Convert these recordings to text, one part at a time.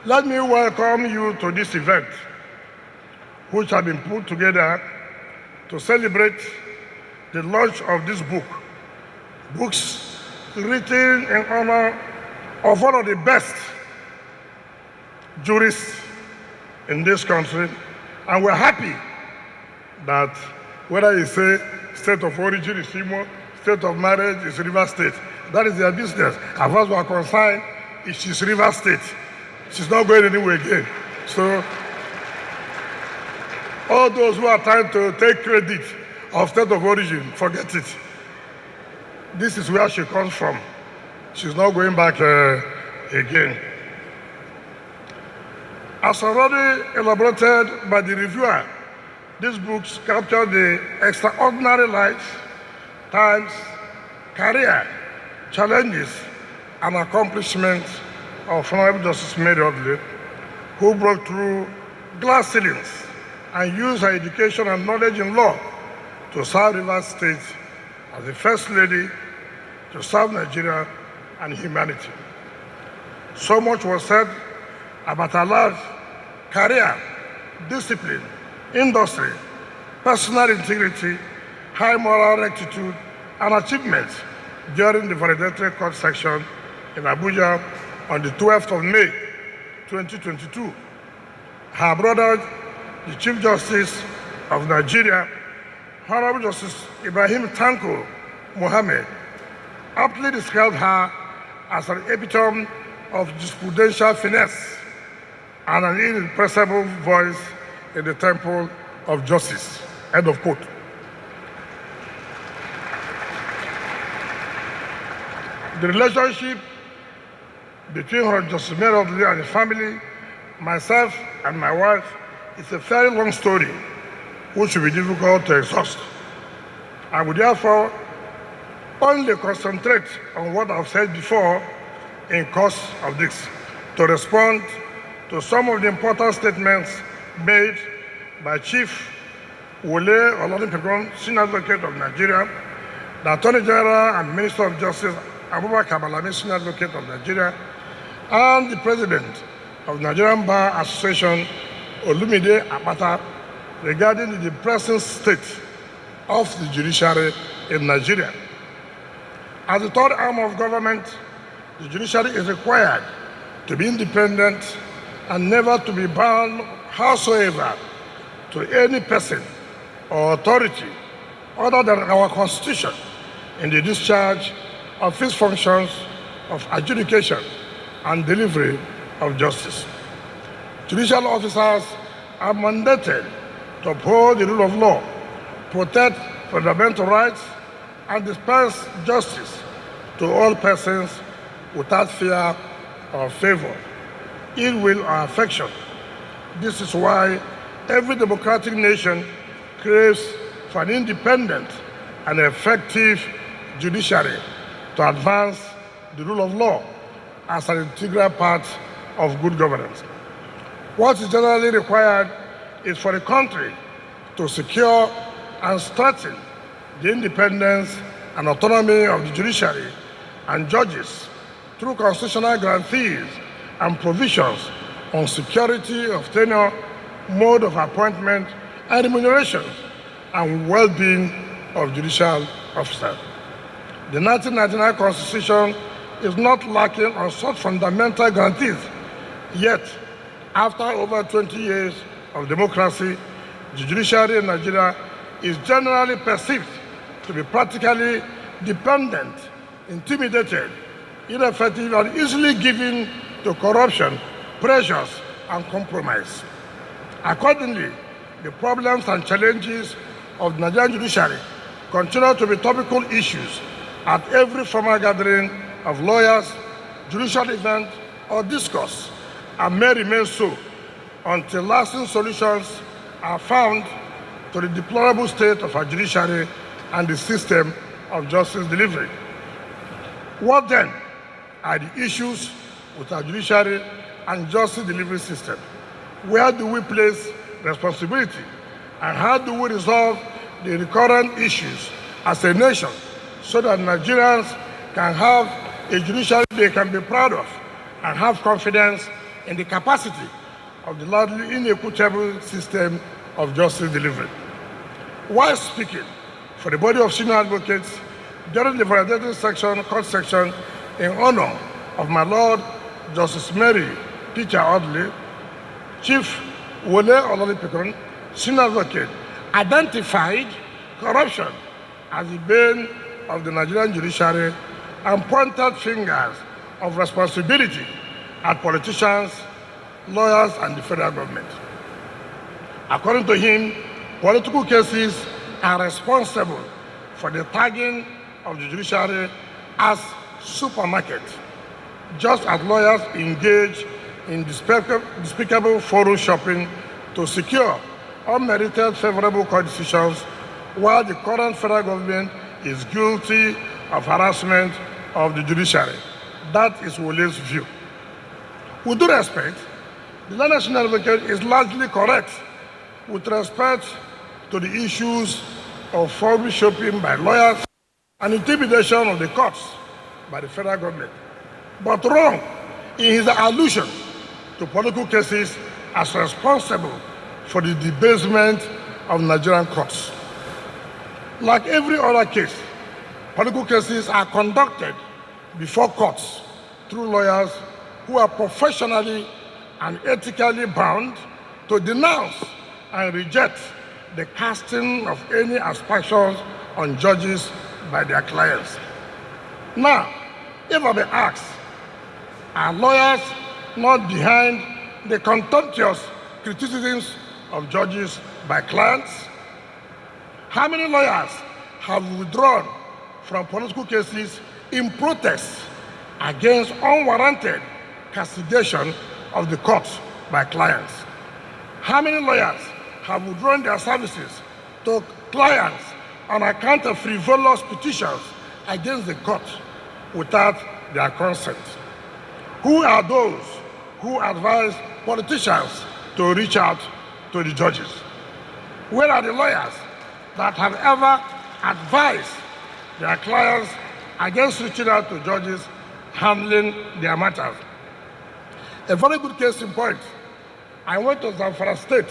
Let me welcome you to this event, which has been put together to celebrate the launch of this book. Books written in honor of one of the best jurists in this country. And we're happy that whether you say state of origin is Imo, state of marriage is River State, that is their business. As far as we are concerned, it is River State. She's not going anywhere again. So, all those who are trying to take credit of state of origin, forget it. This is where she comes from. She's not going back again. As already elaborated by the reviewer, these books capture the extraordinary life, times, career, challenges, and accomplishments of Honorable Justice Mary Odili, who broke through glass ceilings and used her education and knowledge in law to serve Rivers State as the First Lady to serve Nigeria and humanity. So much was said about her life, career, discipline, industry, personal integrity, high moral rectitude, and achievements during the valedictory court section in Abuja on the 12th of May, 2022. Her brother, the Chief Justice of Nigeria, Honorable Justice Ibrahim Tanko Mohammed, aptly described her as an epitome of jurisprudential finesse and an irrepressible voice in the temple of justice. End of quote. The relationship between her Justice Mary Odili and the family, myself and my wife, is a very long story, which will be difficult to exhaust. I would therefore only concentrate on what I've said before in course of this, to respond to some of the important statements made by Chief Wole Olanipegon, Senior Advocate of Nigeria, the Attorney General and Minister of Justice Abubakar Malami, Senior Advocate of Nigeria, and the President of Nigerian Bar Association, Olumide Akpata, regarding the depressing state of the judiciary in Nigeria. As the third arm of government, the judiciary is required to be independent and never to be bound howsoever to any person or authority other than our Constitution in the discharge of its functions of adjudication and delivery of justice. Judicial officers are mandated to uphold the rule of law, protect fundamental rights, and dispense justice to all persons without fear or favor, ill will or affection. This is why every democratic nation craves for an independent and effective judiciary to advance the rule of law as an integral part of good governance. What is generally required is for the country to secure and strengthen the independence and autonomy of the judiciary and judges through constitutional guarantees and provisions on security of tenure, mode of appointment, and remuneration, and well-being of judicial officers. The 1999 Constitution is not lacking on such fundamental guarantees. Yet, after over 20 years of democracy, the judiciary in Nigeria is generally perceived to be practically dependent, intimidated, ineffective, and easily given to corruption, pressures, and compromise. Accordingly, the problems and challenges of the Nigerian judiciary continue to be topical issues at every formal gathering of lawyers, judicial event, or discourse, and may remain so until lasting solutions are found to the deplorable state of our judiciary and the system of justice delivery. What then are the issues with our judiciary and justice delivery system? Where do we place responsibility? And how do we resolve the recurrent issues as a nation so that Nigerians can have a judiciary they can be proud of and have confidence in the capacity of the largely inequitable system of justice delivery? While speaking for the body of senior advocates during the validating court section in honor of my Lord Justice Mary Teacher Odili, Chief Wole Ololipikun, senior advocate, identified corruption as the bane of the Nigerian judiciary and pointed fingers of responsibility at politicians, lawyers, and the federal government. According to him, political cases are responsible for the tagging of the judiciary as supermarket, just as lawyers engage in despicable forum shopping to secure unmerited favorable court decisions, while the current federal government is guilty of harassment of the judiciary. That is Wole's view. With due respect, the National Advocate is largely correct with respect to the issues of forum shopping by lawyers and intimidation of the courts by the federal government, but wrong in his allusion to political cases as responsible for the debasement of Nigerian courts. Like every other case, political cases are conducted before courts through lawyers who are professionally and ethically bound to denounce and reject the casting of any aspersions on judges by their clients. Now, if I may ask, are lawyers not behind the contemptuous criticisms of judges by clients? How many lawyers have withdrawn from political cases in protest against unwarranted castigation of the courts by clients? How many lawyers have withdrawn their services to clients on account of frivolous petitions against the court without their consent? Who are those who advise politicians to reach out to the judges? Where are the lawyers that have ever advised their clients against reaching out to judges handling their matters? A very good case in point. I went to Zamfara State.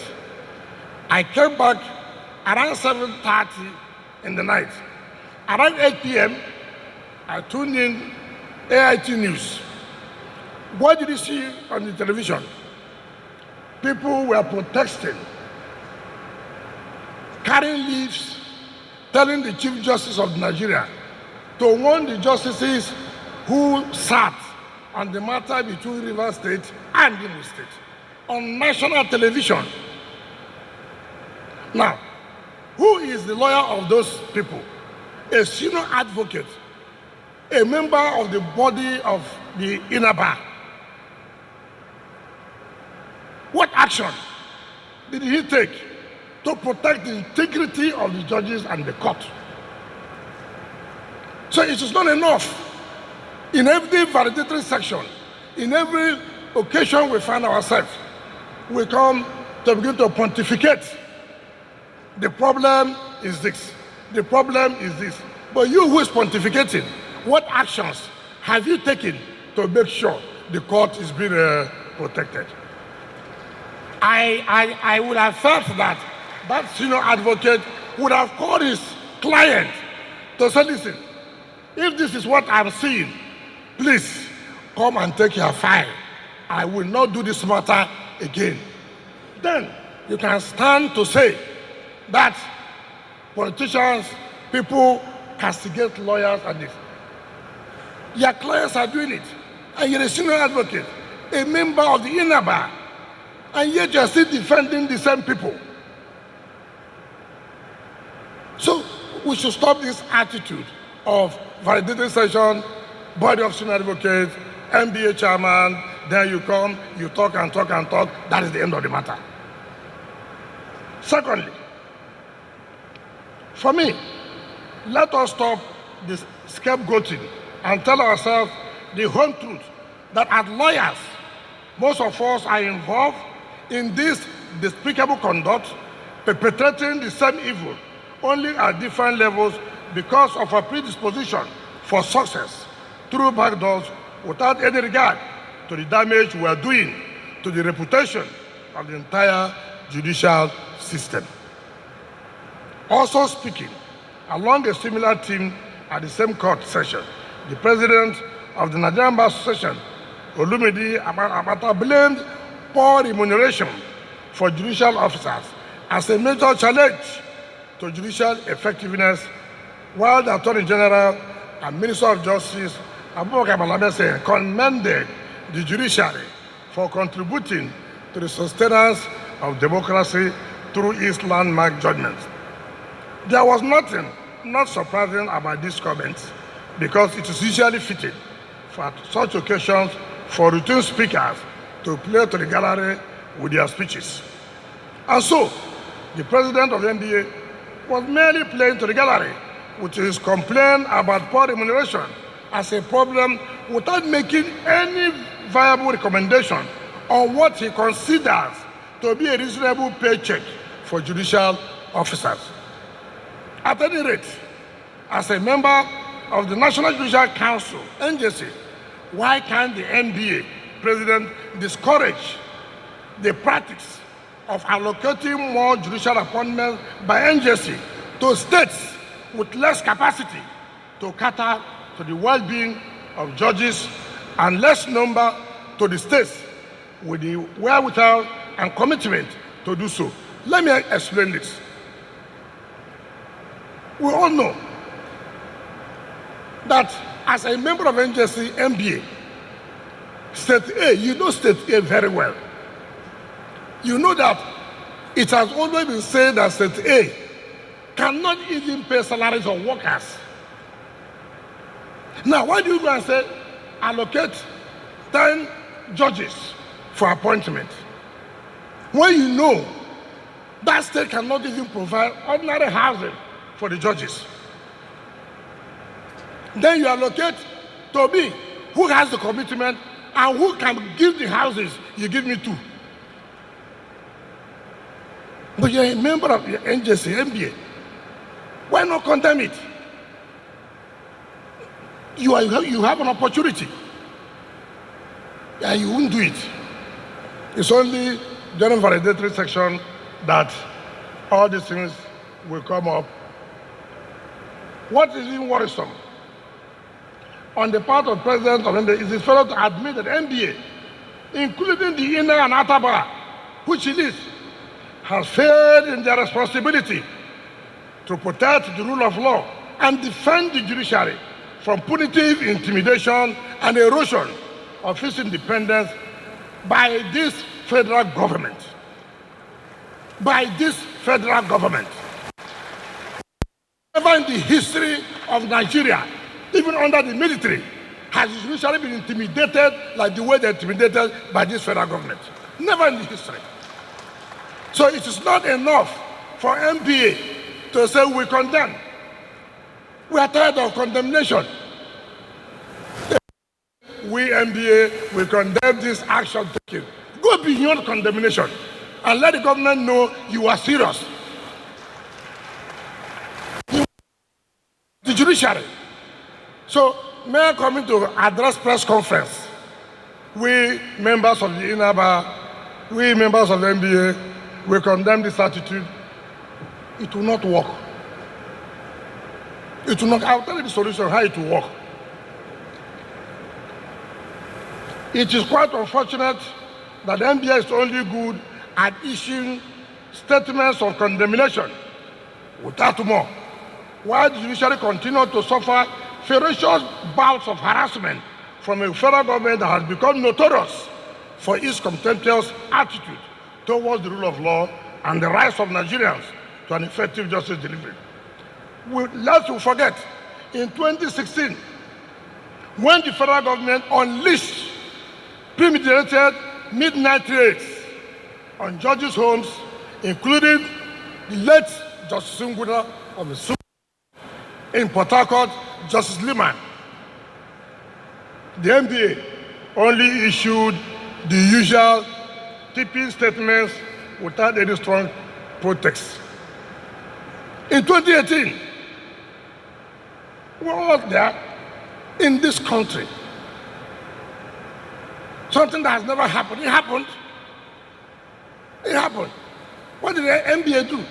I came back around 7:30 in the night. Around 8 p.m., I tuned in AIT News. What did you see on the television? People were protesting, carrying leaves, telling the Chief Justice of Nigeria to warn the justices who sat on the matter between Rivers State and Imo State on national television. Now, who is the lawyer of those people? A senior advocate, a member of the body of the Inaba. What action did he take to protect the integrity of the judges and the court? So it is not enough. In every validatory section, in every occasion we find ourselves, we come to begin to pontificate. The problem is this. The problem is this. But you who is pontificating, what actions have you taken to make sure the court is being protected? I would have felt that that senior advocate would have called his client to say, listen, if this is what I'm seeing, please come and take your file. I will not do this matter again. Then you can stand to say that politicians, people castigate lawyers and this. Your clients are doing it, and you're a senior advocate, a member of the Inaba, and yet you're still defending the same people. So we should stop this attitude of validated session, body of senior advocates, MBA chairman, then you come, you talk and talk and talk. That is the end of the matter. Secondly, For me, let us stop this scapegoating and tell ourselves the whole truth that as lawyers, most of us are involved in this despicable conduct, perpetrating the same evil, only at different levels because of our predisposition for success through backdoors without any regard to the damage we are doing to the reputation of the entire judicial system. Also speaking, along a similar theme at the same court session, the president of the Nigerian Bar Association, Olumide Abata, blamed poor remuneration for judicial officers as a major challenge to judicial effectiveness, while the Attorney General and Minister of Justice, Abubakar Malami, commended the judiciary for contributing to the sustenance of democracy through its landmark judgments. There was nothing not surprising about these comments because it is usually fitting for such occasions for routine speakers to play to the gallery with their speeches. And so, the president of the NBA was merely playing to the gallery with his complaint about poor remuneration as a problem without making any viable recommendation on what he considers to be a reasonable paycheck for judicial officers. At any rate, as a member of the National Judicial Council, NJC, why can't the NBA president discourage the practice of allocating more judicial appointments by NJC to states with less capacity to cater to the well-being of judges and less number to the states with the wherewithal and commitment to do so? Let me explain this. We all know that as a member of NJC MBA, State A, you know State A very well. You know that it has always been said that State A cannot even pay salaries of workers. Now, why do you go and say, allocate 10 judges for appointment, when you know that state cannot even provide ordinary housing for the judges? Then you allocate to me, who has the commitment and who can give the houses. You give me 2. But you're a member of the NJC, MBA. Why not condemn it? You have an opportunity, and you won't do it. It's only during validatory section that all these things will come up. What is even worrisome on the part of the president of NBA is his failure to admit that NBA, including the inner and outer bar, which it is, has failed in their responsibility to protect the rule of law and defend the judiciary from punitive intimidation and erosion of its independence by this federal government. By this federal government. Never in the history of Nigeria, even under the military, has the judiciary been intimidated like the way they're intimidated by this federal government. Never in the history. So it is not enough for MPA to say we condemn. We are tired of condemnation. We MBA will condemn this action taken. Go beyond condemnation and let the government know you are serious. The judiciary. So, Mayor coming to address press conference, we members of the INABA, we members of the NBA, we condemn this attitude. It will not work. It will not. I'll tell you the solution, how it will work. It is quite unfortunate that the NBA is only good at issuing statements of condemnation without more, while the judiciary continues to suffer ferocious bouts of harassment from a federal government that has become notorious for its contemptuous attitude towards the rule of law and the rights of Nigerians to an effective justice delivery. Lest we forget, in 2016, when the federal government unleashed premeditated midnight raids on judges' homes, including the late Justice Singuna of the Supreme Court. In Port Harcourt, Justice Liman. The NBA only issued the usual tipping statements without any strong protest. In 2018, we're all there in this country. Something that has never happened. It happened. It happened. What did the NBA do?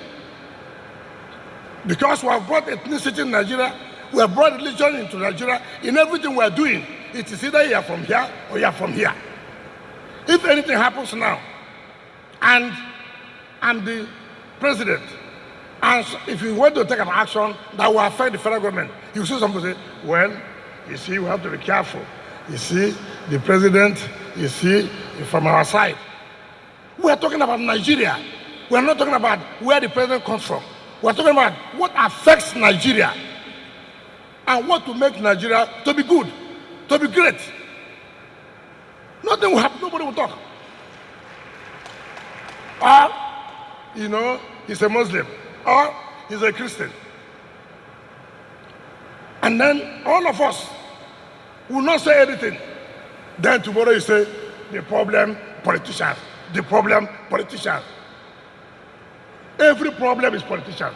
Because we have brought ethnicity in Nigeria, we have brought religion into Nigeria, in everything we are doing, it is either you are from here or you are from here. If anything happens now, and I'm the president, and if you want to take an action that will affect the federal government, you see somebody say, well, you see, we have to be careful. You see, the president, you see, from our side. We are talking about Nigeria. We are not talking about where the president comes from. We are talking about what affects Nigeria and what to make Nigeria to be good, to be great. Nothing will happen, nobody will talk. Or, you know, he's a Muslim, or he's a Christian. And then all of us will not say anything. Then tomorrow you say, the problem, politicians. The problem, politicians. Every problem is politicians.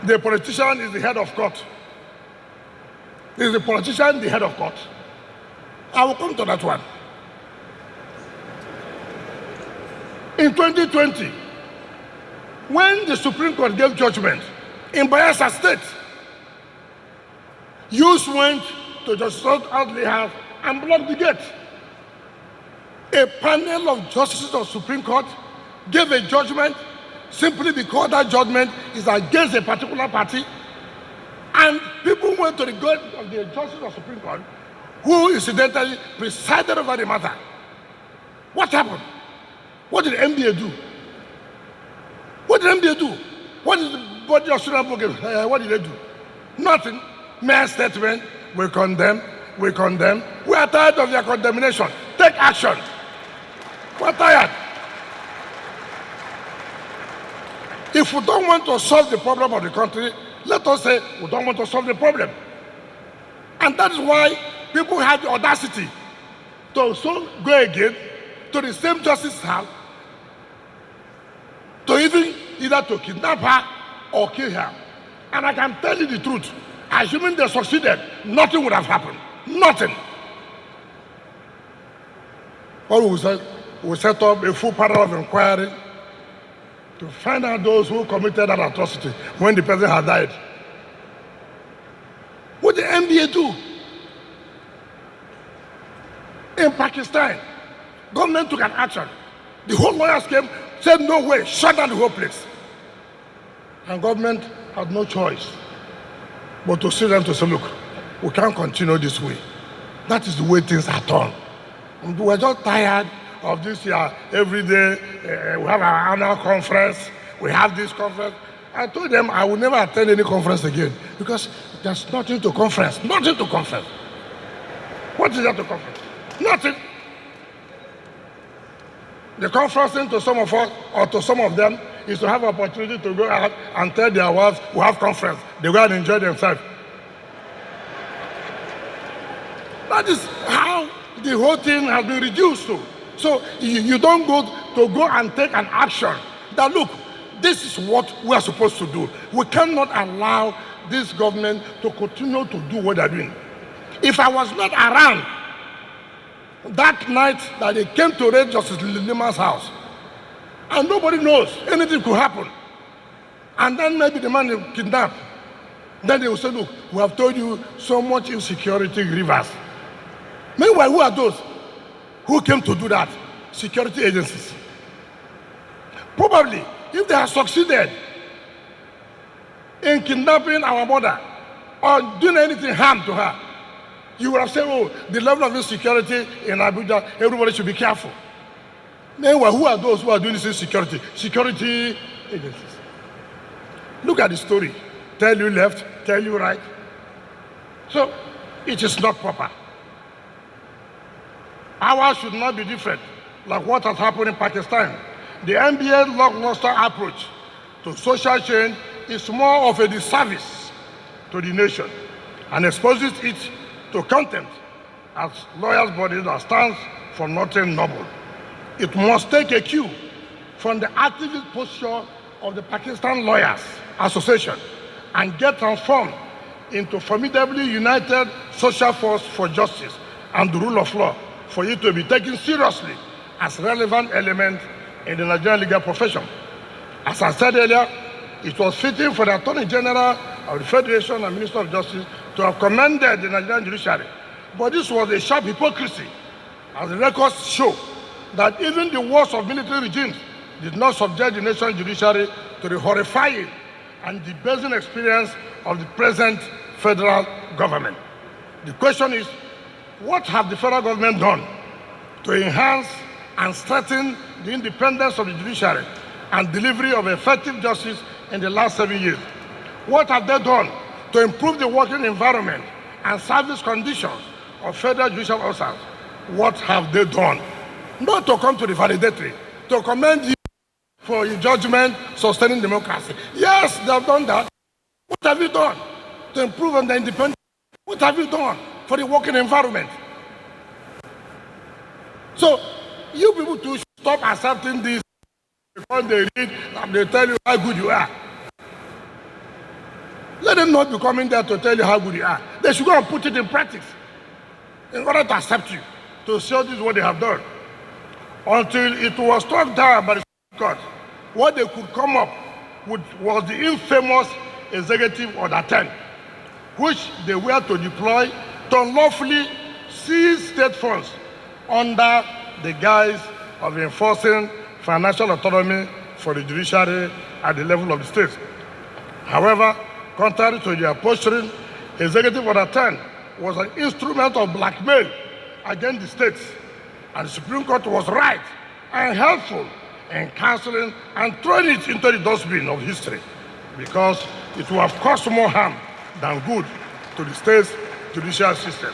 The politician is the head of court. Is the politician the head of court? I will come to that one. In 2020, when the Supreme Court gave judgment in Bayelsa State, youths went to Justice Odili house and blocked the gate. A panel of justices of Supreme Court gave a judgment simply because that judgment is against a particular party, and people went to the gate of the justices of Supreme Court, who incidentally presided over the matter. What happened? What did the NBA do? What did the NBA do? What did the body of student what did they do? Nothing. Mere statement. We condemn. We condemn. We are tired of their condemnation. Take action. We're tired. If we don't want to solve the problem of the country, let us say we don't want to solve the problem. And that is why people have the audacity to so go again to the same justice house, to even either to kidnap her or kill her. And I can tell you the truth, assuming they succeeded, nothing would have happened. Nothing. What we said, we set up a full panel of inquiry to find out those who committed that atrocity when the person had died. What did the NBA do? In Pakistan, government took an action. The whole lawyers came, said no way, shut down the whole place. And government had no choice but to sit down to say, look, we can't continue this way. That is the way things are done. And we're just tired of this year. Every day we have our annual conference, we have this conference. I told them I will never attend any conference again because there's nothing to conference, nothing to conference. What is there to conference? Nothing. The conferencing to some of us or to some of them is to have opportunity to go out and tell their wives we have conference. They go and enjoy themselves. That is how the whole thing has been reduced to. So you don't go and take an action that, look, this is what we are supposed to do. We cannot allow this government to continue to do what they're doing. If I was not around that night that they came to raid Justice Liman's house, and nobody knows, anything could happen, and then maybe the man is kidnapped, then they will say, look, we have told you so much insecurity in Rivers. Meanwhile, who are those who came to do that? Security agencies. Probably, if they have succeeded in kidnapping our mother or doing anything harm to her, you would have said, oh, the level of insecurity in Abuja, everybody should be careful. Meanwhile, who are those who are doing this insecurity? Security agencies. Look at the story. Tell you left, tell you right. So, it is not proper. Ours should not be different, like what has happened in Pakistan. The NBA lackluster approach to social change is more of a disservice to the nation and exposes it to contempt as lawyers' body that stands for nothing noble. It must take a cue from the activist posture of the Pakistan Lawyers Association and get transformed into formidably united social force for justice and the rule of law for it to be taken seriously as relevant element in the Nigerian legal profession. As I said earlier, it was fitting for the Attorney General of the Federation and Minister of Justice to have commended the Nigerian judiciary. But this was a sharp hypocrisy, as the records show that even the worst of military regimes did not subject the nation's judiciary to the horrifying and debasing experience of the present federal government. The question is, what have the federal government done to enhance and strengthen the independence of the judiciary and delivery of effective justice in the last 7 years? What have they done to improve the working environment and service conditions of federal judicial officers? What have they done? Not to come to the validatory, to commend you for your judgment sustaining democracy. Yes, they have done that. What have you done to improve on the independence? What have you done for the working environment? So, you people too should stop accepting this because they read and they tell you how good you are. Let them not be coming there to tell you how good you are. They should go and put it in practice in order to accept you, to show this is what they have done. Until it was struck down by the Supreme Court, what they could come up with was the infamous Executive Order 10, which they were to deploy to unlawfully seize state funds under the guise of enforcing financial autonomy for the judiciary at the level of the states. However, contrary to their posturing, Executive Order 10 was an instrument of blackmail against the states, and the Supreme Court was right and helpful in cancelling and throwing it into the dustbin of history, because it will have caused more harm than good to the state's judicial system.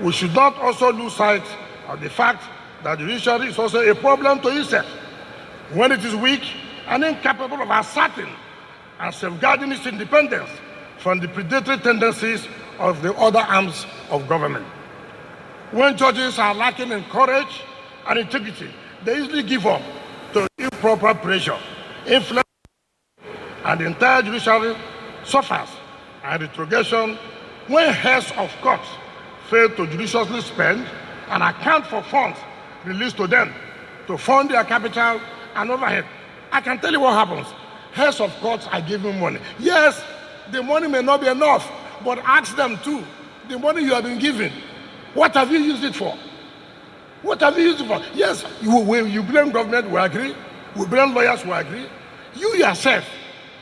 We should not also lose sight of the fact that the judiciary is also a problem to itself when it is weak and incapable of asserting and safeguarding its independence from the predatory tendencies of the other arms of government. When judges are lacking in courage and integrity, they easily give up to improper pressure, influence, and the entire judiciary suffers and retrogression when heads of courts fail to judiciously spend and account for funds released to them to fund their capital and overhead. I can tell you what happens. Heads of courts are giving money. Yes, the money may not be enough, but ask them too. The money you have been given, what have you used it for? What have you used it for? Yes, you blame government, we agree. We blame lawyers, we agree. You yourself,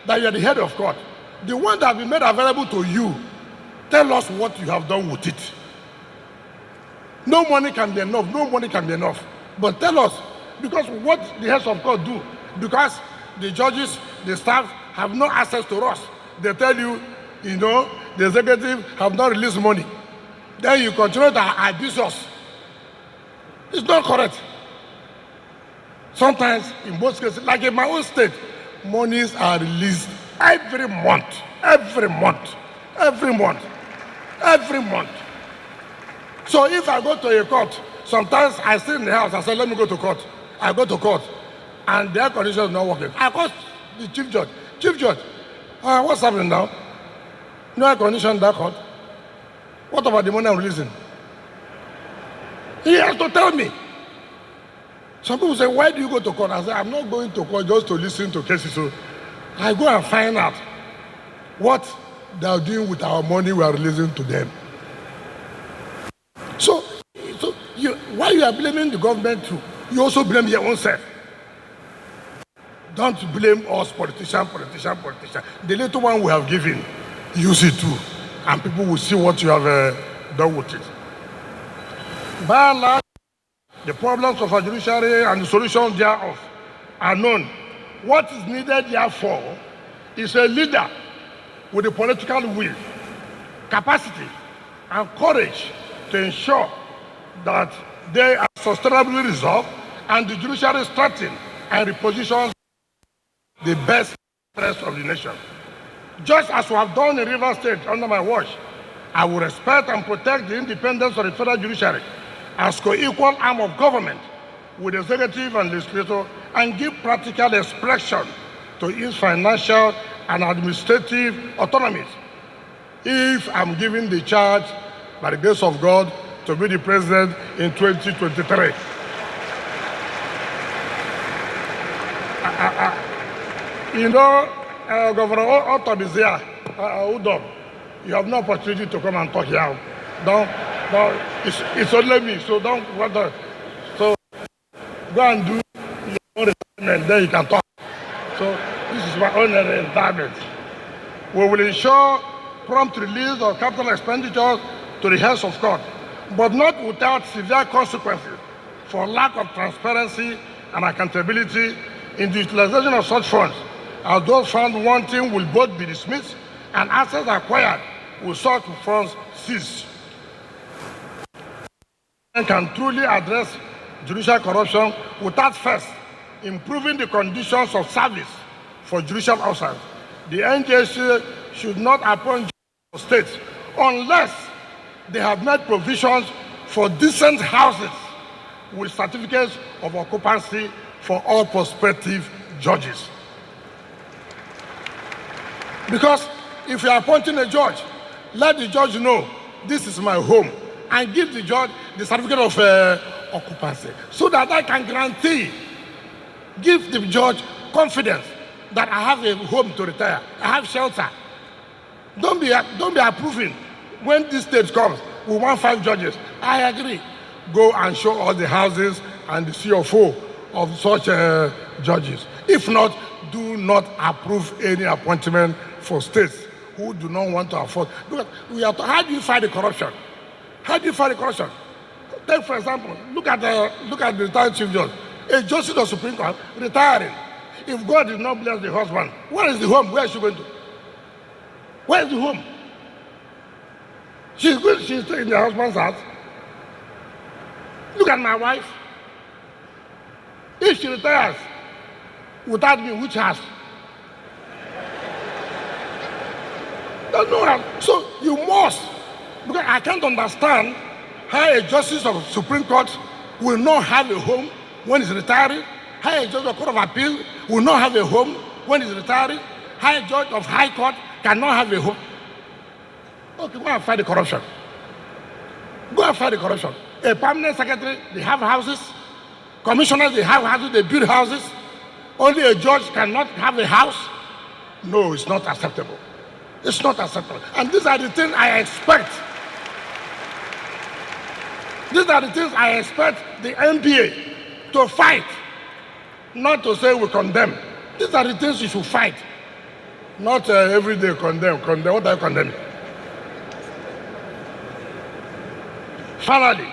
that you are the head of court, the one that has been made available to you, tell us what you have done with it. No money can be enough, no money can be enough. But tell us, because what the heads of court do, because the judges, the staff have no access to us. They tell you, the executive have not released money. Then you continue to abuse us. It's not correct. Sometimes, in most cases, like in my own state, monies are released every month, every month, every month, every month. So if I go to a court, sometimes I stay in the house, I say, let me go to court. I go to court, and the air conditioner is not working. I call the chief judge. Chief judge, what's happening now? No air conditioner in that court. What about the money I'm releasing? He has to tell me. Some people say, why do you go to court? I say, I'm not going to court just to listen to cases. So I go and find out what they are doing with our money we are releasing to them. So while you are blaming the government too, you also blame your own self. Don't blame us, politician. The little one we have given, use it too, and people will see what you have done with it. By and large, the problems of our judiciary and the solutions thereof are known. What is needed therefore is a leader with the political will, capacity, and courage to ensure that they are sustainably resolved and the judiciary strengthened and repositions the best interest of the nation. Just as we have done in Rivers State under my watch, I will respect and protect the independence of the federal judiciary as co-equal arm of government with the executive and legislature, and give practical expression to its financial and administrative autonomies. If I'm given the charge, by the grace of God, to be the president in 2023. Governor Otto is here. You have no opportunity to come and talk here. It's only me, so don't bother. So go and do your own retirement, then you can talk. So this is my own retirement. We will ensure prompt release of capital expenditures to the heads of court, but not without severe consequences for lack of transparency and accountability in the utilization of such funds, as those found wanting will both be dismissed and assets acquired with such funds ceased. Can truly address judicial corruption without first improving the conditions of service for judicial officers. The NJC should not appoint states unless they have made provisions for decent houses with certificates of occupancy for all prospective judges. Because if you are appointing a judge, let the judge know this is my home, and give the judge the certificate of occupancy, so that I can guarantee, give the judge confidence that I have a home to retire, I have shelter. Don't be approving when this stage comes. We want 5 judges. I agree. Go and show all the houses and the CFO of such judges. If not, do not approve any appointment for states who do not want to afford. Because how do you fight the corruption? How do you fight the corruption? Take, for example, look at the retired chief judge, a justice of the Supreme Court retiring. If God did not bless the husband, where is the home? Where is she going to? Where is the home? She's staying in the husband's house. Look at my wife. If she retires without me, which house? There's no house. So you must, because I can't understand how a justice of the Supreme Court will not have a home when he's retiring, how a judge of the Court of Appeal will not have a home when he's retiring, how a judge of High Court cannot have a home. Okay, go and fight the corruption. Go and fight the corruption. A permanent secretary, they have houses. Commissioners, they have houses, they build houses. Only a judge cannot have a house. No, it's not acceptable. It's not acceptable. And these are the things I expect. These are the things I expect the NBA to fight, not to say we condemn. These are the things you should fight, not every day condemn. Condemn. What are you condemning? Finally,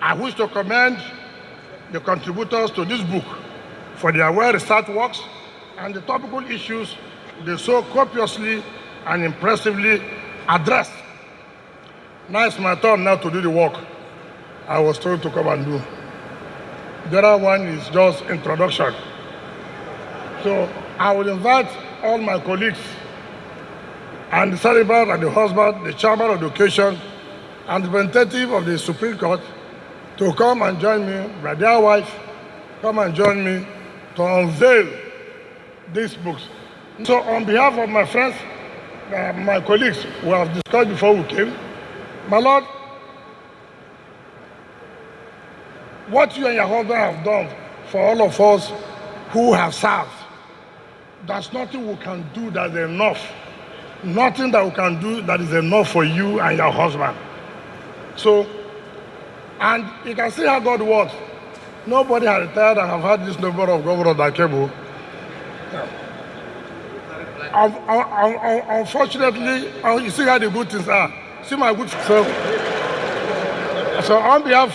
I wish to commend the contributors to this book for their well-researched works and the topical issues they so copiously and impressively addressed. Now it's my turn now to do the work I was told to come and do. The other one is just introduction. So I will invite all my colleagues and the celebrant and the husband, the chairman of the occasion, and the representative of the Supreme Court to come and join me, my dear wife, come and join me to unveil these books. So on behalf of my friends, my colleagues who have discussed before we came, my Lord, what you and your husband have done for all of us who have served, there's nothing we can do that's enough. Nothing that we can do that is enough for you and your husband. So, and you can see how God works. Nobody has retired and have had this number of governors that came. Unfortunately, you see how the good things are. See my good things. So on behalf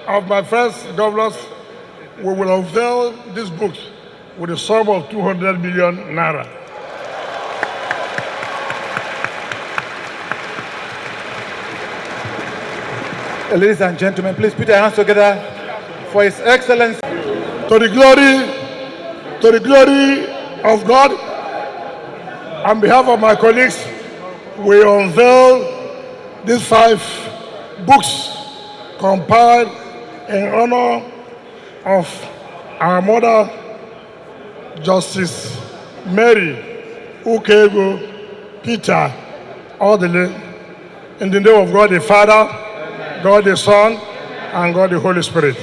of my friends, governors, we will unveil these books with a sum of 200 million naira. Ladies and gentlemen, please put your hands together for His Excellency. To the glory To the glory of God, on behalf of my colleagues, we unveil these 5 books compiled in honor of our mother, Justice Mary Ukego Peter Odili, in the name of God the Father, God the Son, and God the Holy Spirit.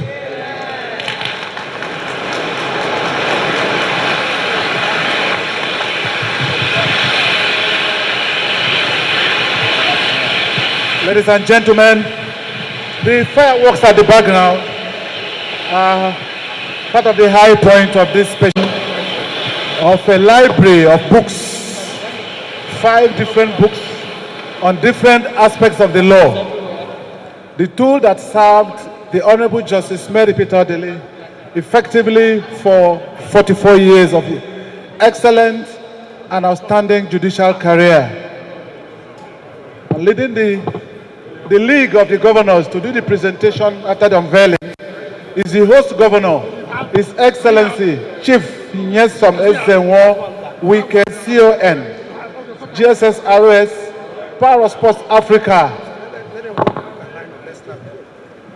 Ladies and gentlemen, the fireworks at the background are part of the high point of this special of a library of books, 5 different books on different aspects of the law. The tool that served the Honorable Justice Mary Peter Odili effectively for 44 years of excellent and outstanding judicial career. And leading the League of the Governors to do the presentation after the unveiling is the host governor, His Excellency Chief Nyesom Ezenwo Wike CON, GSSRS, Power of Sports Africa.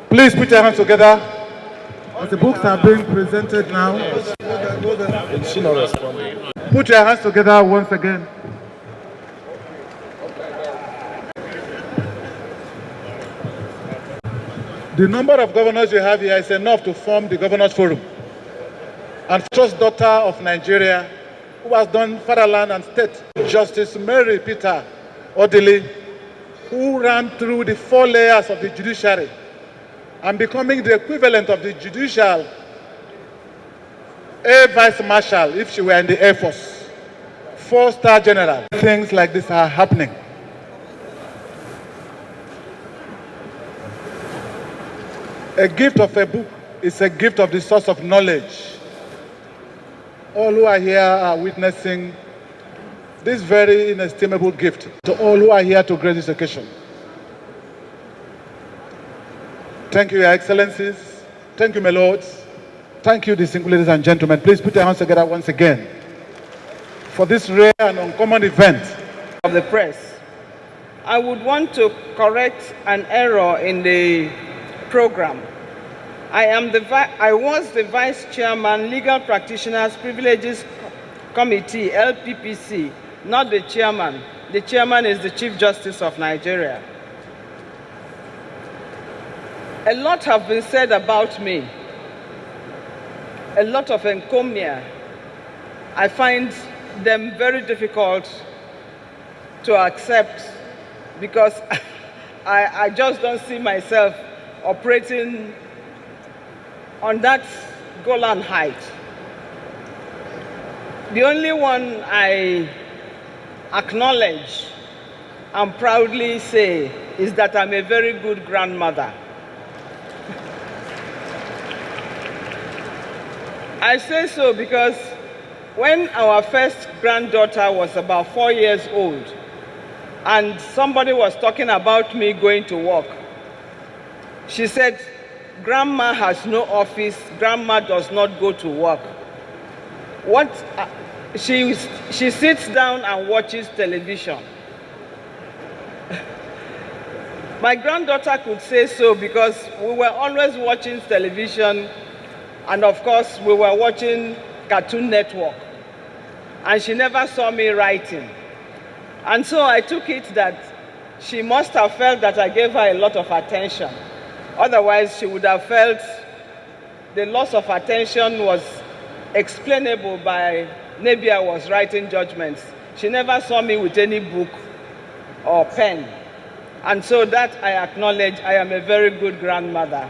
Please put your hands together as the books are being presented now. Put your hands together once again. The number of governors you have here is enough to form the Governors Forum. And first daughter of Nigeria, who has done fatherland and state, Justice Mary Peter Odili, who ran through the 4 layers of the judiciary and becoming the equivalent of the judicial Air Vice Marshal if she were in the Air Force, 4-star general. Things like this are happening. A gift of a book is a gift of the source of knowledge. All who are here are witnessing this very inestimable gift to all who are here to grace this occasion. Thank you, Your Excellencies. Thank you, my lords. Thank you, distinguished ladies and gentlemen. Please put your hands together once again for this rare and uncommon event of the press. I would want to correct an error in the program. I was the Vice Chairman, Legal Practitioners Privileges Committee, LPPC, not the chairman. The chairman is the Chief Justice of Nigeria. A lot have been said about me. A lot of encomia. I find them very difficult to accept because I just don't see myself operating on that Golan height. The only one I acknowledge and proudly say is that I'm a very good grandmother. I say so because when our first granddaughter was about 4 years old and somebody was talking about me going to work, she said, "Grandma has no office, grandma does not go to work." She sits down and watches television. My granddaughter could say so because we were always watching television, and of course we were watching Cartoon Network, and she never saw me writing. And so I took it that she must have felt that I gave her a lot of attention. Otherwise, she would have felt the loss of attention was explainable by maybe I was writing judgments. She never saw me with any book or pen. And so that I acknowledge I am a very good grandmother.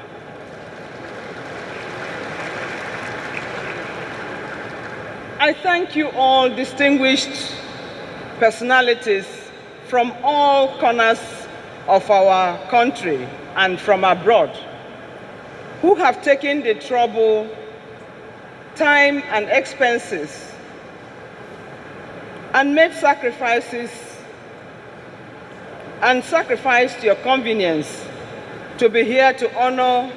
I thank you all, distinguished personalities from all corners of our country and from abroad, who have taken the trouble, time, and expenses and made sacrifices and sacrificed your convenience to be here to honor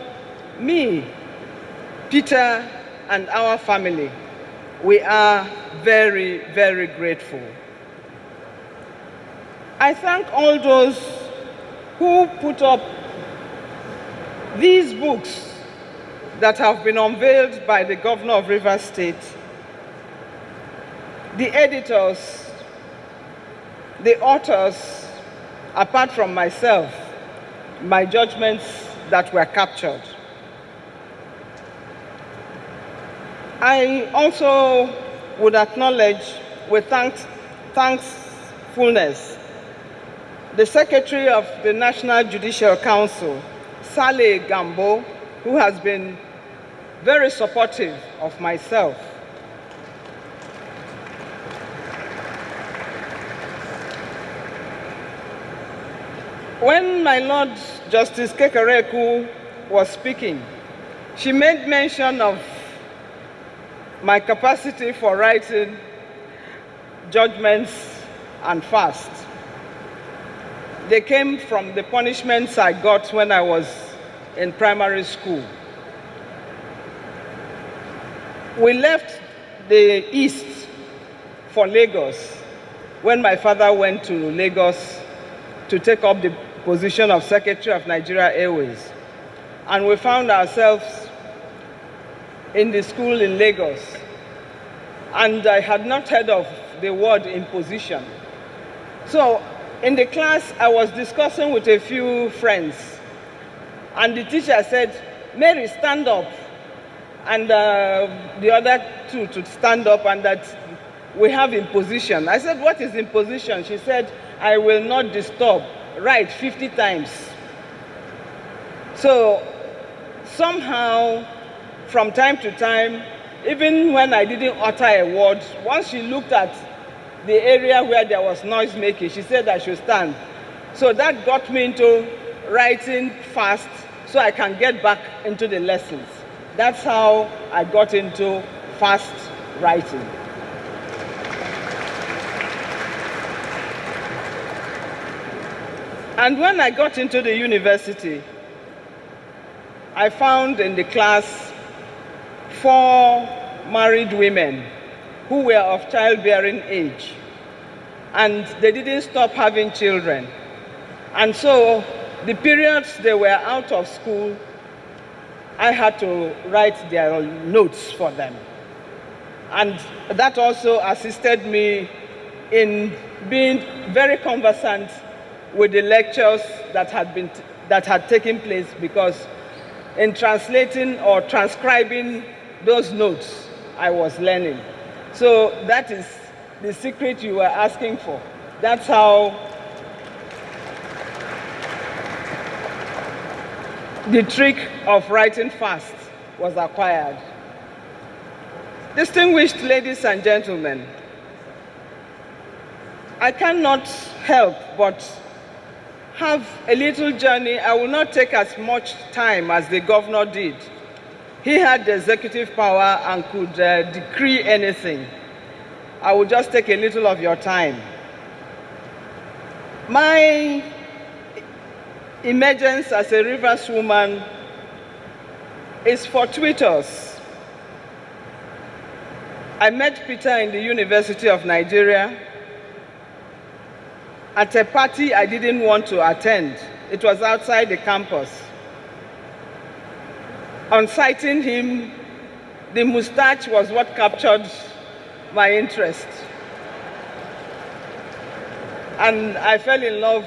me, Peter, and our family. We are very, very grateful. I thank all those who put up these books that have been unveiled by the Governor of Rivers State, the editors, the authors, apart from myself, my judgments that were captured. I also would acknowledge with thankfulness the Secretary of the National Judicial Council, Saleh Gambo, who has been very supportive of myself. When my Lord Justice Kekereekun was speaking, she made mention of my capacity for writing judgments and fast. They came from the punishments I got when I was in primary school. We left the East for Lagos when my father went to Lagos to take up the position of Secretary of Nigeria Airways. And we found ourselves in the school in Lagos. And I had not heard of the word imposition. So in the class, I was discussing with a few friends. And the teacher said, "Mary, stand up." And the other two to stand up, and that we have imposition. I said, "What is imposition?" She said, "I will not disturb. Write 50 times." So somehow, from time to time, even when I didn't utter a word, once she looked at the area where there was noise making, she said I should stand. So that got me into writing fast so I can get back into the lessons. That's how I got into fast writing. And when I got into the university, I found in the class 4 married women who were of childbearing age, and they didn't stop having children. And so the periods they were out of school, I had to write their notes for them. And that also assisted me in being very conversant with the lectures that had taken place, because in translating or transcribing those notes, I was learning. So that is the secret you were asking for. That's how the trick of writing fast was acquired. Distinguished ladies and gentlemen, I cannot help but have a little journey. I will not take as much time as the governor did. He had the executive power and could decree anything. I will just take a little of your time. My emergence as a Rivers woman is fortuitous. I met Peter in the University of Nigeria at a party I didn't want to attend. It was outside the campus. On sighting him, the mustache was what captured my interest. And I fell in love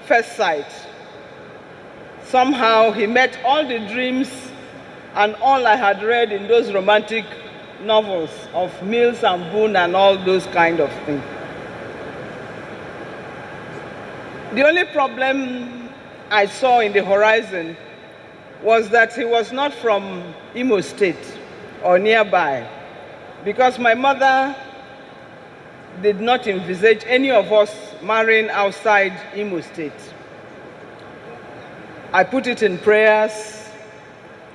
first sight. Somehow he met all the dreams and all I had read in those romantic novels of Mills and Boone and all those kind of things. The only problem I saw in the horizon was that he was not from Imo State or nearby, because my mother did not envisage any of us marrying outside Imo State. I put it in prayers.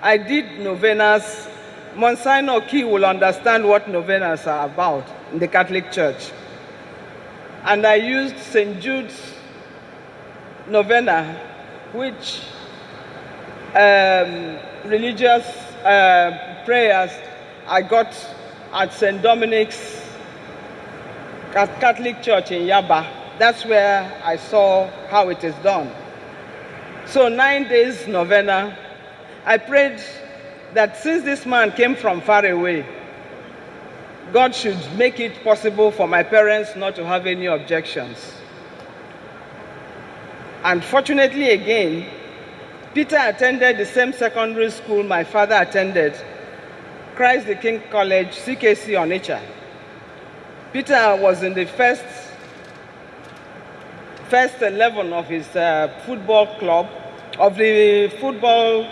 I did novenas. Monsignor Key will understand what novenas are about in the Catholic Church. And I used St. Jude's novena, which religious prayers, I got at St. Dominic's Catholic Church in Yaba. That's where I saw how it is done. So 9 days novena, I prayed that since this man came from far away, God should make it possible for my parents not to have any objections. And fortunately again, Peter attended the same secondary school my father attended, Christ the King College, CKC Onitsha. Peter was in the first 11 of his football club, of the football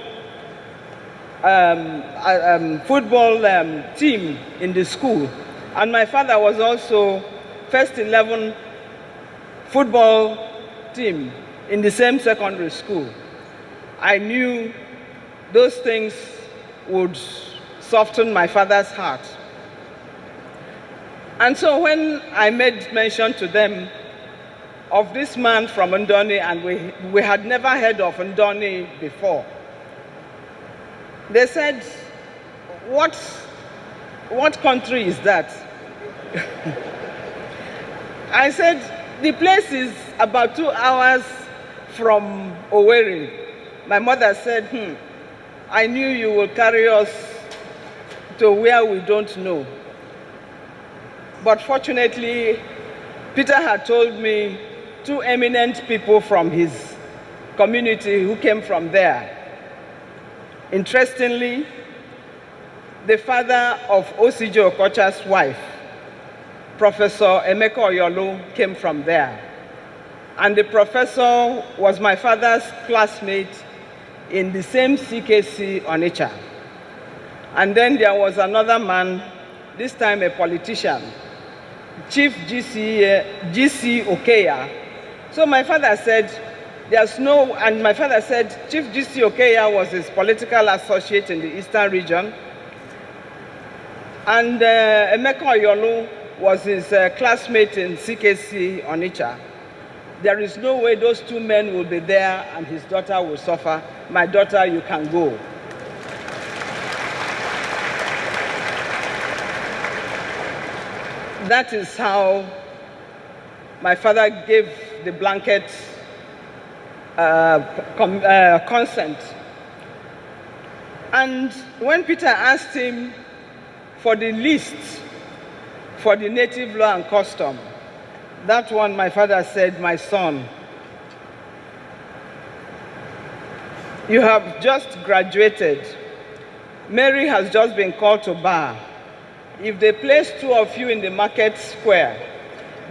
team in the school. And my father was also first 11 football team in the same secondary school. I knew those things would soften my father's heart. And so when I made mention to them of this man from Ndoni, and we had never heard of Ndoni before, they said, what country is that? I said, the place is about 2 hours from Owerri. My mother said, I knew you will carry us to where we don't know. But fortunately, Peter had told me 2 eminent people from his community who came from there. Interestingly, the father of Osije Okocha's wife, Professor Emeka Oyolo, came from there. And the professor was my father's classmate in the same CKC Onitsha. And then there was another man, this time a politician, Chief GC Okeya. So my father said, and my father said Chief GC Okeya was his political associate in the Eastern region. And Emeka Oyolo was his classmate in CKC Onitsha. There is no way those 2 men will be there and his daughter will suffer. My daughter, you can go. That is how my father gave the blanket consent. And when Peter asked him for the list for the native law and custom, that one my father said, my son, you have just graduated. Mary has just been called to bar. If they place 2 of you in the market square,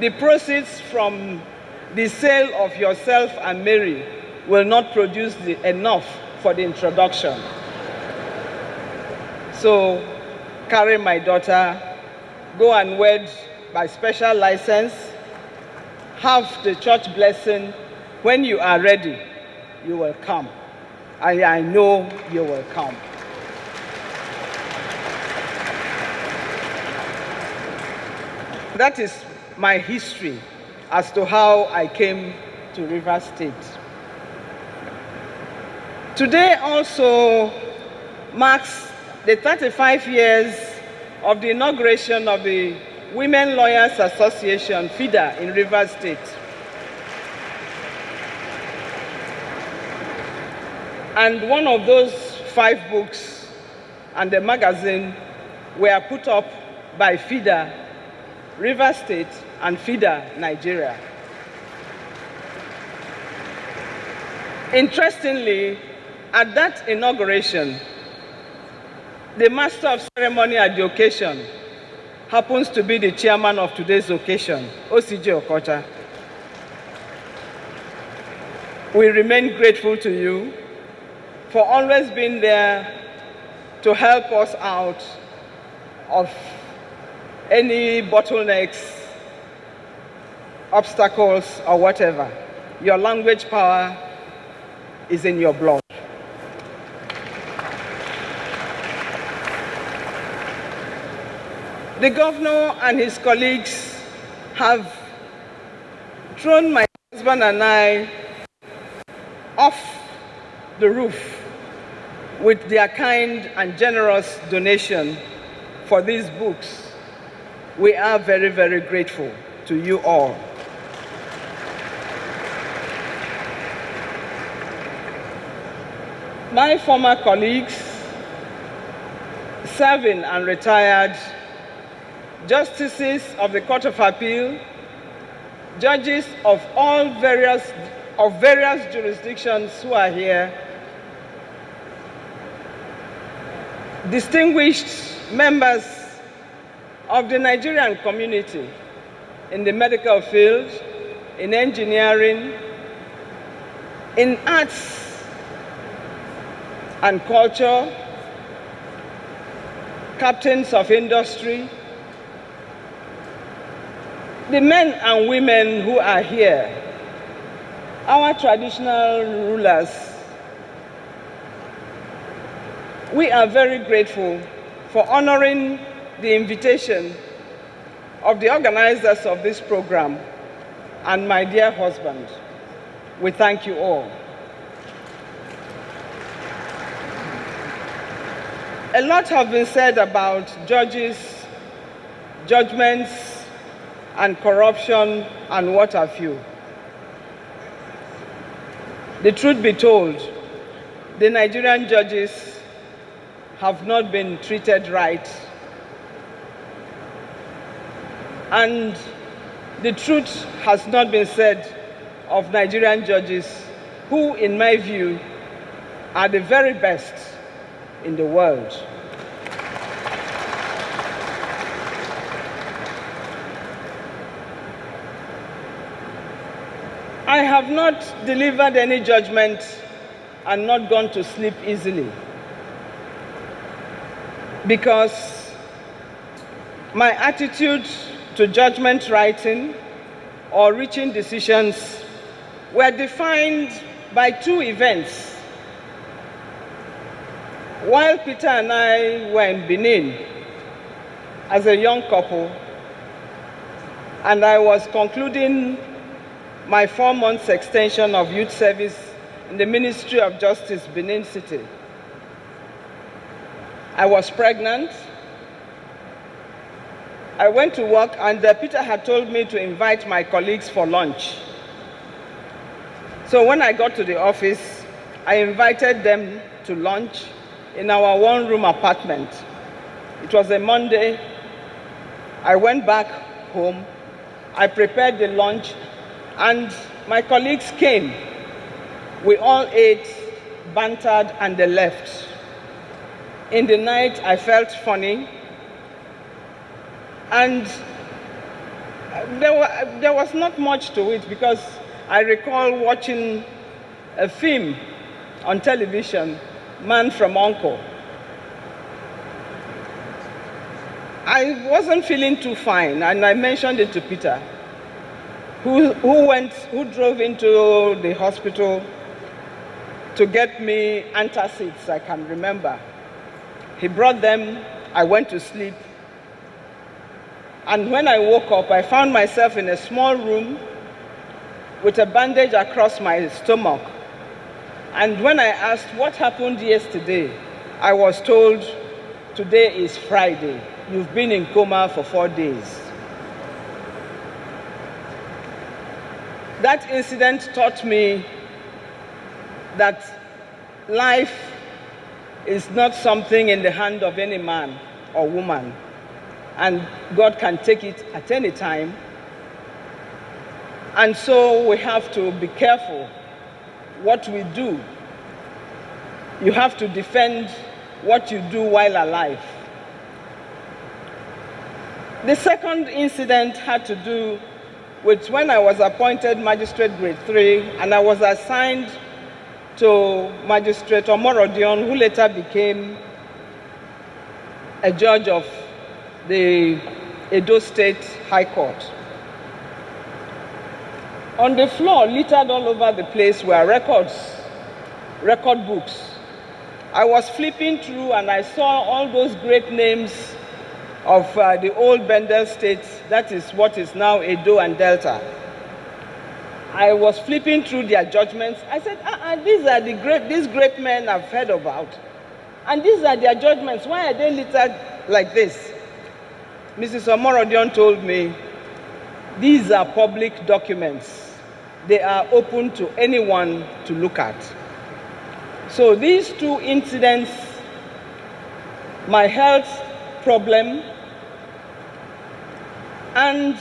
the proceeds from the sale of yourself and Mary will not produce enough for the introduction. So carry my daughter, go and wed by special license, have the church blessing. When you are ready, you will come. I know you will come. That is my history as to how I came to Rivers State. Today also marks the 35 years of the inauguration of the Women Lawyers Association, FIDA, in Rivers State. And one of those 5 books and the magazine were put up by FIDA Rivers State and FIDA Nigeria. Interestingly, at that inauguration, the master of ceremony at the occasion happens to be the chairman of today's occasion, Osije Okocha. We remain grateful to you for always being there to help us out of any bottlenecks, obstacles, or whatever. Your language power is in your blood. The governor and his colleagues have thrown my husband and I off the roof with their kind and generous donation for these books. We are very, very grateful to you all. My former colleagues, serving and retired, justices of the Court of Appeal, judges of various jurisdictions who are here, distinguished members of the Nigerian community in the medical field, in engineering, in arts and culture, captains of industry, the men and women who are here, our traditional rulers, we are very grateful for honoring the invitation of the organizers of this program and my dear husband. We thank you all. A lot have been said about judges, judgments, and corruption, and what have you. The truth be told, the Nigerian judges have not been treated right. And the truth has not been said of Nigerian judges who, in my view, are the very best in the world. I have not delivered any judgment and not gone to sleep easily, because my attitude to judgment writing or reaching decisions were defined by two events. While Peter and I were in Benin as a young couple, and I was concluding my 4 months extension of youth service in the Ministry of Justice, Benin City, I was pregnant. I went to work, and Peter had told me to invite my colleagues for lunch. So when I got to the office, I invited them to lunch in our one-room apartment. It was a Monday. I went back home. I prepared the lunch, and my colleagues came. We all ate, bantered, and they left. In the night, I felt funny. And there was not much to it, because I recall watching a film on television, Man from U.N.C.L.E. I wasn't feeling too fine, and I mentioned it to Peter, who drove into the hospital to get me antacids, I can remember. He brought them. I went to sleep. And when I woke up, I found myself in a small room with a bandage across my stomach. And when I asked what happened yesterday, I was told, today is Friday. You've been in coma for 4 days. That incident taught me that life is not something in the hand of any man or woman, and God can take it at any time. And so we have to be careful what we do. You have to defend what you do while alive. The second incident had to do with when I was appointed Magistrate Grade 3, and I was assigned to Magistrate Omorodion, who later became a judge of the Edo State High Court. On the floor, littered all over the place, were record books. I was flipping through, and I saw all those great names of the old Bendel states, that is what is now Edo and Delta. I was flipping through their judgments. I said, these are these great men I've heard about, and these are their judgments. Why are they littered like this? Mrs. Omorodion told me, these are public documents. They are open to anyone to look at. So these two incidents, my health problem and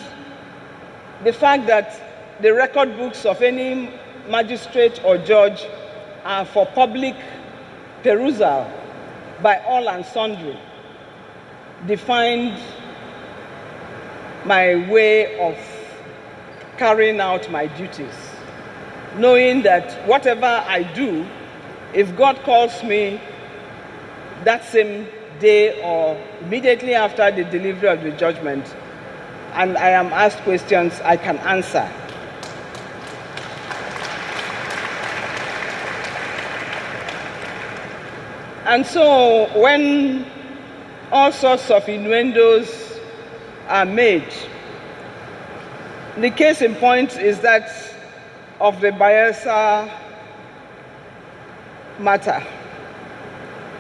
the fact that the record books of any magistrate or judge are for public perusal by all and sundry, defined my way of carrying out my duties, knowing that whatever I do, if God calls me that same day or immediately after the delivery of the judgment, and I am asked questions, I can answer. And so when all sorts of innuendos are made, the case in point is that of the Bayelsa matter.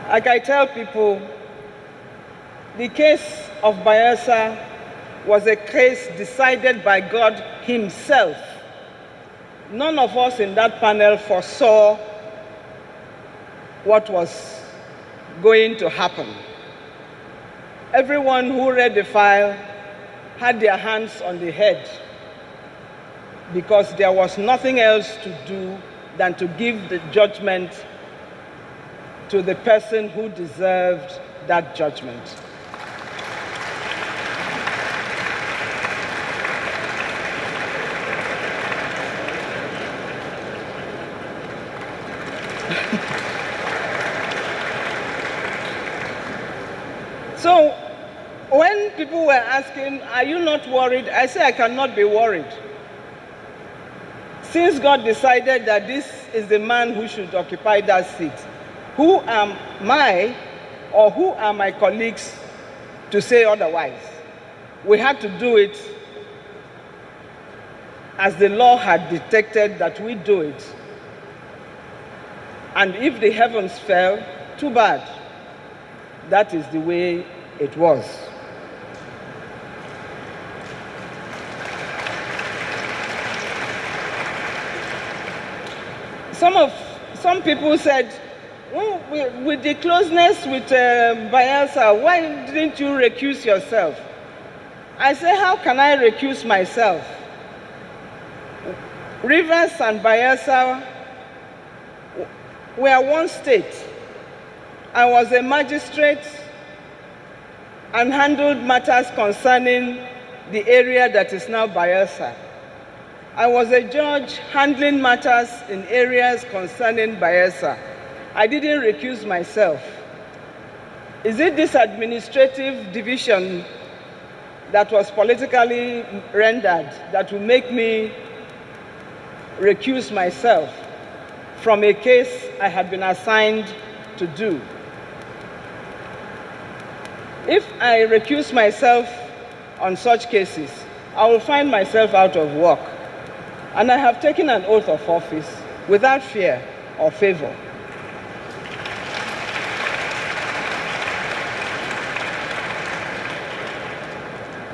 Like I tell people, the case of Bayelsa was a case decided by God himself. None of us in that panel foresaw what was going to happen. Everyone who read the file had their hands on the head because there was nothing else to do than to give the judgment to the person who deserved that judgment. So when people were asking, are you not worried? I say I cannot be worried. Since God decided that this is the man who should occupy that seat, who am I or who are my colleagues to say otherwise? We had to do it as the law had detected that we do it. And if the heavens fell, too bad. That is the way it was. Some people said, oh, with the closeness with Bayelsa, why didn't you recuse yourself? I say, how can I recuse myself? Rivers and Bayelsa were one state. I was a magistrate and handled matters concerning the area that is now Bayelsa. I was a judge handling matters in areas concerning Bayelsa. I didn't recuse myself. Is it this administrative division that was politically rendered that will make me recuse myself from a case I had been assigned to do? If I recuse myself on such cases, I will find myself out of work. And I have taken an oath of office without fear or favor.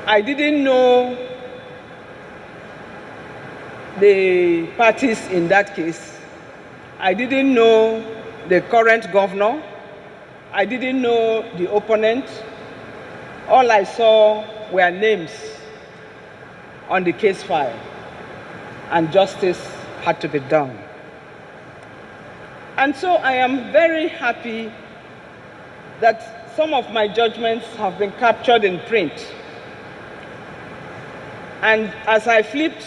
I didn't know the parties in that case. I didn't know the current governor. I didn't know the opponent. All I saw were names on the case file, and justice had to be done. And so I am very happy that some of my judgments have been captured in print. And as I flipped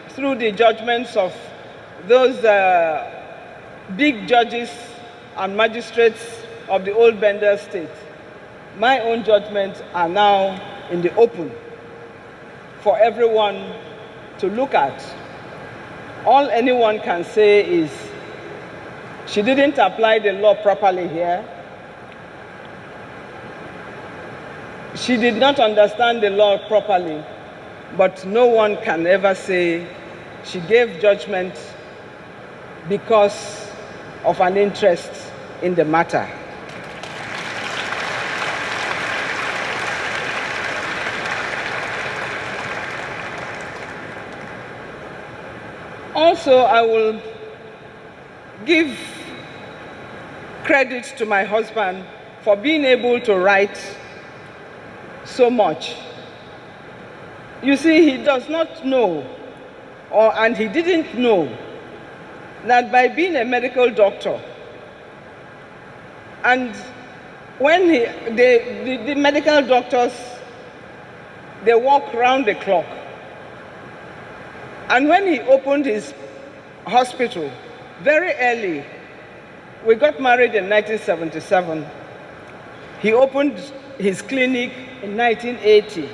through the judgments of those big judges and magistrates of the old Bender state, my own judgments are now in the open for everyone to look at. All anyone can say is, she didn't apply the law properly here. She did not understand the law properly, but no one can ever say she gave judgment because of an interest in the matter. Also, I will give credit to my husband for being able to write so much. You see, he does not know, and he didn't know, that by being a medical doctor, and when the medical doctors, they work round the clock. And when he opened his hospital, very early, we got married in 1977. He opened his clinic in 1980.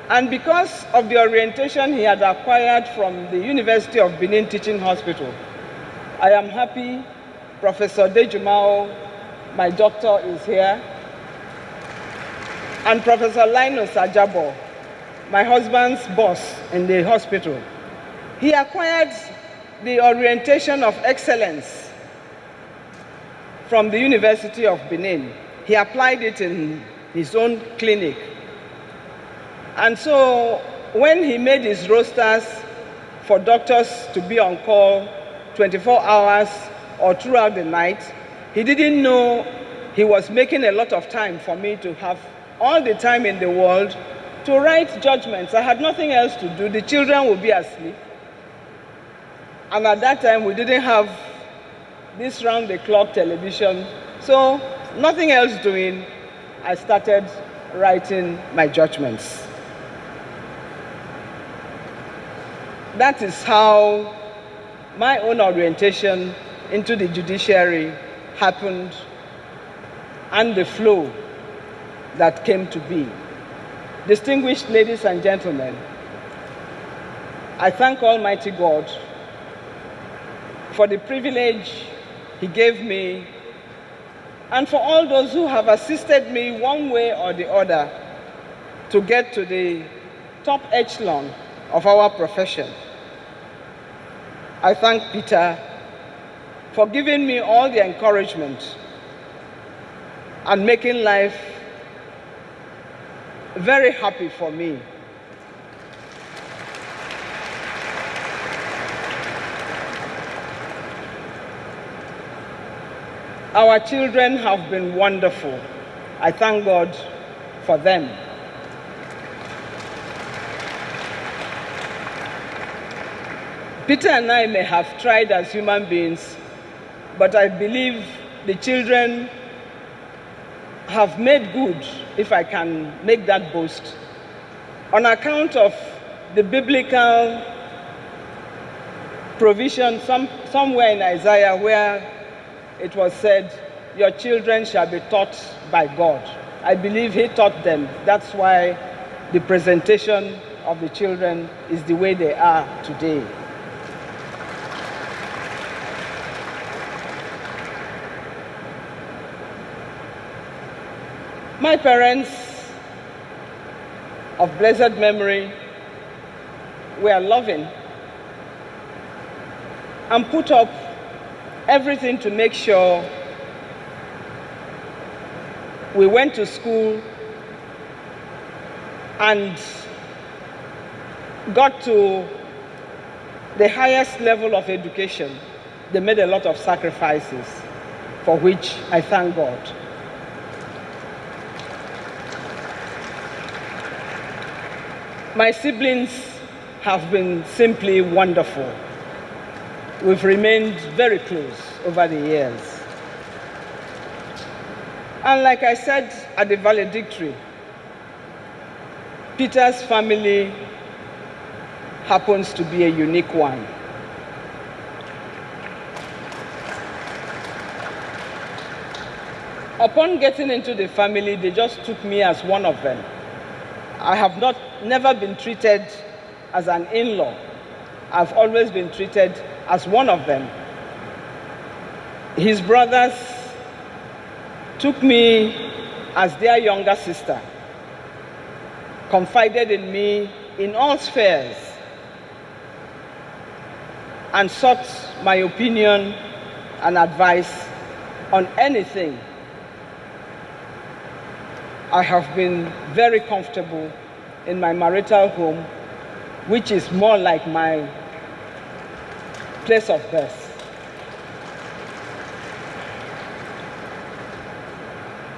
And because of the orientation he had acquired from the University of Benin Teaching Hospital, I am happy Professor Dejumao, my doctor, is here, and Professor Linus Ajabo, my husband's boss in the hospital. He acquired the orientation of excellence from the University of Benin. He applied it in his own clinic. And so when he made his rosters for doctors to be on call 24 hours or throughout the night, he didn't know he was making a lot of time for me to have all the time in the world to write judgments. I had nothing else to do. The children would be asleep. And at that time, we didn't have this round-the-clock television. So nothing else doing, I started writing my judgments. That is how my own orientation into the judiciary happened and the flow that came to be. Distinguished ladies and gentlemen, I thank Almighty God for the privilege He gave me and for all those who have assisted me one way or the other to get to the top echelon of our profession. I thank Peter for giving me all the encouragement and making life very happy for me. Our children have been wonderful. I thank God for them. Peter and I may have tried as human beings, but I believe the children have made good, if I can make that boast, on account of the biblical provision somewhere in Isaiah where it was said, your children shall be taught by God. I believe He taught them. That's why the presentation of the children is the way they are today. My parents of blessed memory were loving and put up everything to make sure we went to school and got to the highest level of education. They made a lot of sacrifices, for which I thank God. My siblings have been simply wonderful. We've remained very close over the years. And like I said at the valedictory, Peter's family happens to be a unique one. Upon getting into the family, they just took me as one of them. I have never been treated as an in-law. I've always been treated as one of them. His brothers took me as their younger sister, confided in me in all spheres, and sought my opinion and advice on anything. I have been very comfortable in my marital home, which is more like my place of birth.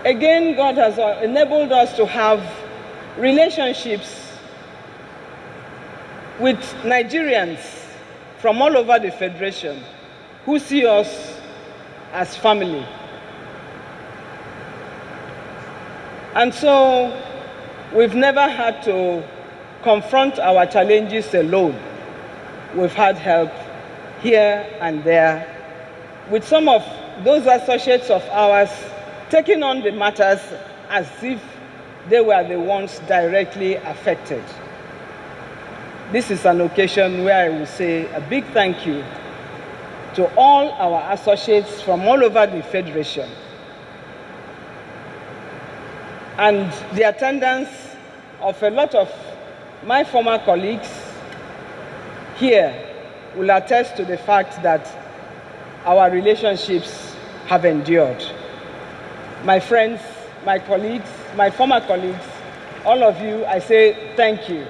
Again, God has enabled us to have relationships with Nigerians from all over the Federation who see us as family. And so we've never had to confront our challenges alone. We've had help here and there, with some of those associates of ours taking on the matters as if they were the ones directly affected. This is an occasion where I will say a big thank you to all our associates from all over the Federation. And the attendance of a lot of my former colleagues here will attest to the fact that our relationships have endured. My friends, my colleagues, my former colleagues, all of you, I say thank you.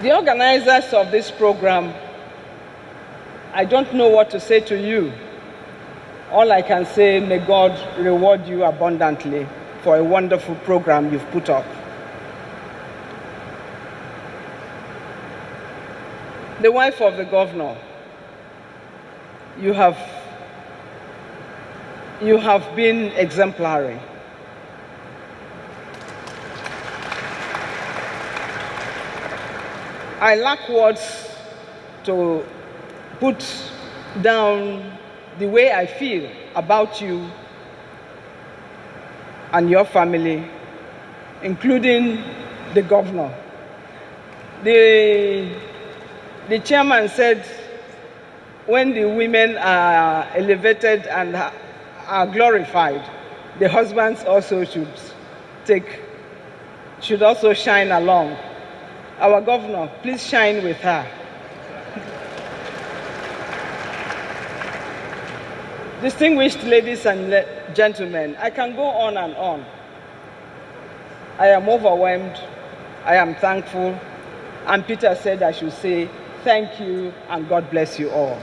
The organizers of this program, I don't know what to say to you. All I can say, may God reward you abundantly for a wonderful program you've put up. The wife of the governor, you have been exemplary. I lack words to put down the way I feel about you and your family, including the governor. The chairman said, when the women are elevated and are glorified, the husbands also should also shine along. Our governor, please shine with her. Distinguished ladies and gentlemen, I can go on and on. I am overwhelmed, I am thankful, and Peter said I should say thank you and God bless you all.